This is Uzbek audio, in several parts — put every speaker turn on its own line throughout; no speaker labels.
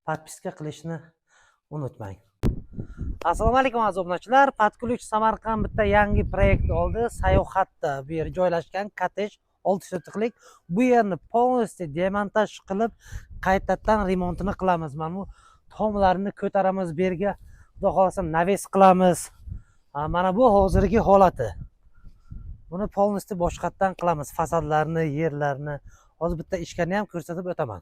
podpiska qilishni unutmang. Assalomu alaykum aziz obunachilar. Podkulch Samarqand bitta yangi proyekt oldi. Sayohatda bu yer joylashgan kotej 6 sotixlik. Bu yerni полностью demontaj qilib, qaytadan remontini qilamiz. Mana bu tomlarni ko'taramiz, bu yerga xudo xolasa naves qilamiz. Mana bu hozirgi holati. Buni полностью boshqatdan qilamiz. Fasadlarni, yerlarni. Hozir bitta ishkani ham ko'rsatib o'taman.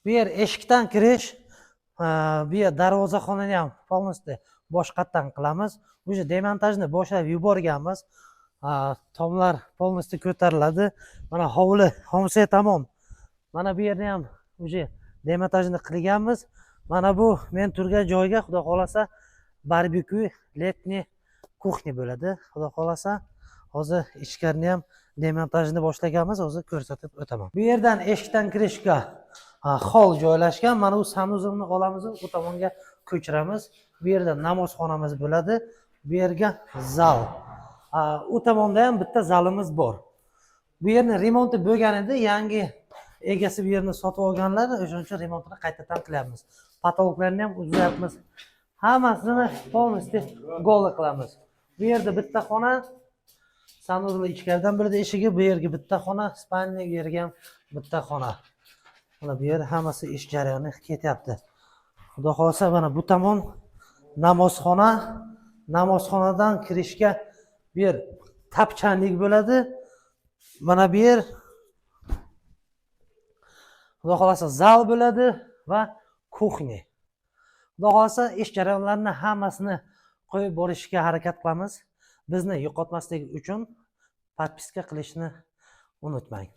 Bu yer eshikdan kirish, bu yer darvozaxonani ham полностью boshqatdan qilamiz. O'sha demontajni boshlab yuborganmiz. Tomlar полностью ko'tariladi. Mana hovli, homse tamom. Mana bu yerni ham o'sha demontajni qilganmiz. Mana bu men turgan joyga xudo xolasa barbekyu, letniy kuxnya bo'ladi. Xudo xolasa hozir ichkarini ham demontajni boshlaganmiz, hozir ko'rsatib o'taman. Bu yerdan eshikdan kirishga hol joylashgan. Mana bu sanuzilni olamiz, u tomonga ko'chiramiz. Bu yerda namozxonamiz bo'ladi. Bu yerga zal. U tomonda ham bitta zalimiz bor. Bu yerni remonti bo'lgan edi, yangi egasi bu yerni sotib olganlar, o'shaning uchun remontini qaytadan qilyapmiz. Patologlarni ham uzyapmiz. Hammasini полностью go'l qilamiz. Bu yerda bitta xona, sanuzil ichkaridan bo'ladi eshigi, bu yerga bitta xona, spalnya, bu yerga ham bitta xona. Mana bu yer hammasi ish jarayoni ketyapti. Xudo xolasa mana bu tomon namozxona, namozxonadan kirishga bu yer tapchanlik bo'ladi. Mana bu yer xudo xolasa zal bo'ladi va kuxnya. Xudo xolasa ish jarayonlarini hammasini qo'yib borishga harakat qilamiz. Bizni yo'qotmaslik uchun podpiska qilishni unutmang.